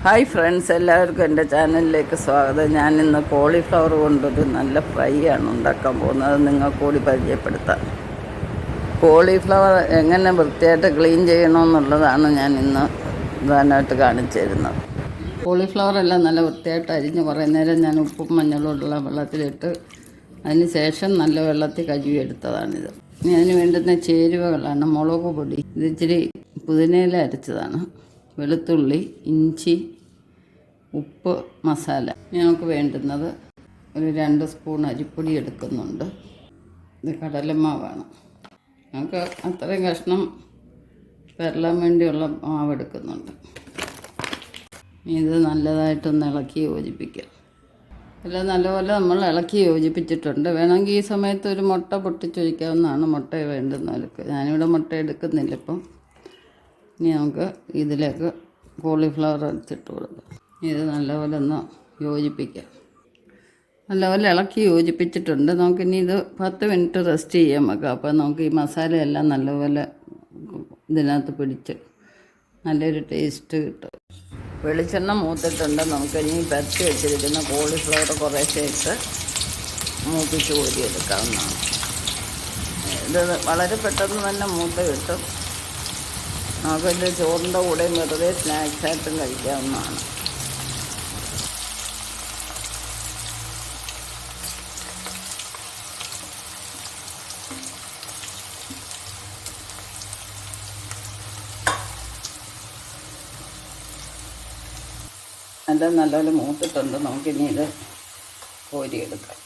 Hi friends, എല്ലാവർക്കും എൻ്റെ ചാനലിലേക്ക് സ്വാഗതം. ഞാനിന്ന് കോളിഫ്ലവർ കൊണ്ടൊരു നല്ല ഫ്രൈ ആണ് ഉണ്ടാക്കാൻ പോകുന്നത്. അത് നിങ്ങൾക്ക് കൂടി പരിചയപ്പെടുത്താം. കോളിഫ്ലവർ എങ്ങനെ വൃത്തിയായിട്ട് ക്ലീൻ ചെയ്യണമെന്നുള്ളതാണ് ഞാൻ ഇന്ന് പ്രധാനമായിട്ട് കാണിച്ചു തരുന്നത്. കോളിഫ്ലവർ എല്ലാം നല്ല വൃത്തിയായിട്ട് അരിഞ്ഞ് കുറേ നേരം ഞാൻ ഉപ്പും മഞ്ഞളുള്ള വെള്ളത്തിലിട്ട് അതിന് ശേഷം നല്ല വെള്ളത്തിൽ കഴുകിയെടുത്തതാണിത്. ഇനി അതിന് വേണ്ടുന്ന ചേരുവകളാണ്: മുളക് പൊടി, ഇത് ഇച്ചിരി പുതിനയില അരച്ചതാണ്, വെളുത്തുള്ളി, ഇഞ്ചി, ഉപ്പ്, മസാല. ഇനി നമുക്ക് വേണ്ടുന്നത് ഒരു 2 സ്പൂൺ അരിപ്പൊടി എടുക്കുന്നുണ്ട്. ഇത് കടലമാവാണ്. നമുക്ക് അത്രയും കഷ്ണം പെരളാൻ വേണ്ടിയുള്ള മാവ് എടുക്കുന്നുണ്ട്. ഇത് നല്ലതായിട്ടൊന്ന് ഇളക്കി യോജിപ്പിക്കാം. എല്ലാം നല്ലപോലെ നമ്മൾ ഇളക്കി യോജിപ്പിച്ചിട്ടുണ്ട്. വേണമെങ്കിൽ ഈ സമയത്ത് ഒരു മുട്ട പൊട്ടിച്ചൊഴിക്കാവുന്നതാണ്, മുട്ട വേണ്ടുന്നവർക്ക്. ഞാനിവിടെ മുട്ട എടുക്കുന്നില്ല ഇപ്പം. ഇനി നമുക്ക് ഇതിലേക്ക് കോളിഫ്ലവർ അരച്ചിട്ട് കൊടുക്കാം. ഇത് നല്ലപോലെ ഒന്ന് യോജിപ്പിക്കാം. നല്ലപോലെ ഇളക്കി യോജിപ്പിച്ചിട്ടുണ്ട്. നമുക്കിനി ഇത് 10 മിനിറ്റ് റെസ്റ്റ് ചെയ്യാൻ വെക്കാം. അപ്പോൾ നമുക്ക് ഈ മസാലയെല്ലാം നല്ലപോലെ ഇതിനകത്ത് പിടിച്ച് നല്ലൊരു ടേസ്റ്റ് കിട്ടും. വെളിച്ചെണ്ണ മൂത്തിട്ടുണ്ട്. നമുക്കിനി പരത്തി വെച്ചിരിക്കുന്ന കോളിഫ്ലവർ കുറേശ്ശെ ഇട്ട് മൂപ്പിച്ച് കോരിയെടുക്കാവുന്നതാണ്. ഇത് വളരെ പെട്ടെന്ന് തന്നെ മൂത്ത് കിട്ടും. നമുക്കിത് ചോറിൻ്റെ കൂടെയും വെറുതെ സ്നാക്സായിട്ടും കഴിക്കാവുന്നതാണ്. എല്ലാം നല്ലപോലെ മൂത്തിട്ടുണ്ട്. നമുക്കിനി ഇത് കോരിയെടുക്കാം.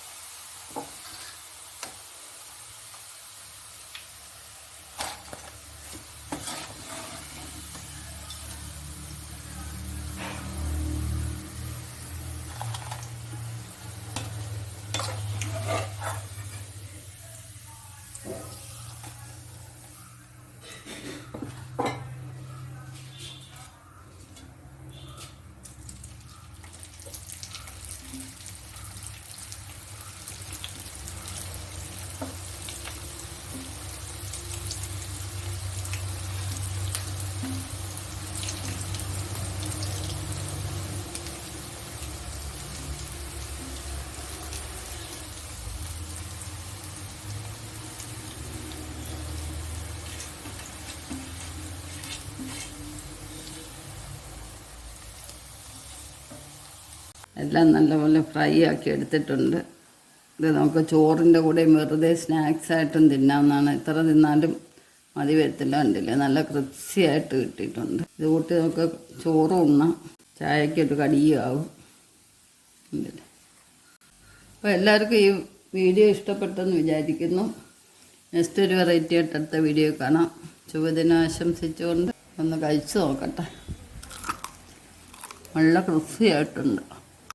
എല്ലാം നല്ലപോലെ ഫ്രൈ ആക്കി എടുത്തിട്ടുണ്ട്. ഇത് നമുക്ക് ചോറിൻ്റെ കൂടെ വെറുതെ സ്നാക്സായിട്ടും തിന്നാവുന്നതാണ്. എത്ര തിന്നാലും മതി വരത്തില്ല. കണ്ടില്ലേ, നല്ല ക്രിസ്പിയായിട്ട് കിട്ടിയിട്ടുണ്ട്. ഇത് കൂട്ടി നമുക്ക് ചോറ് ഉണ്ണാം, ചായക്കൊരു കടിയാവും. ഉണ്ടല്ലേ. അപ്പോൾ എല്ലാവർക്കും ഈ വീഡിയോ ഇഷ്ടപ്പെട്ടെന്ന് വിചാരിക്കുന്നു. നെക്സ്റ്റ് ഒരു വെറൈറ്റി ആയിട്ട് അടുത്ത വീഡിയോ കാണാം. ശുഭദിനം ആശംസിച്ചുകൊണ്ട് ഒന്ന് കഴിച്ചു നോക്കട്ടെ. നല്ല ക്രിസ്പി ആയിട്ടുണ്ട്.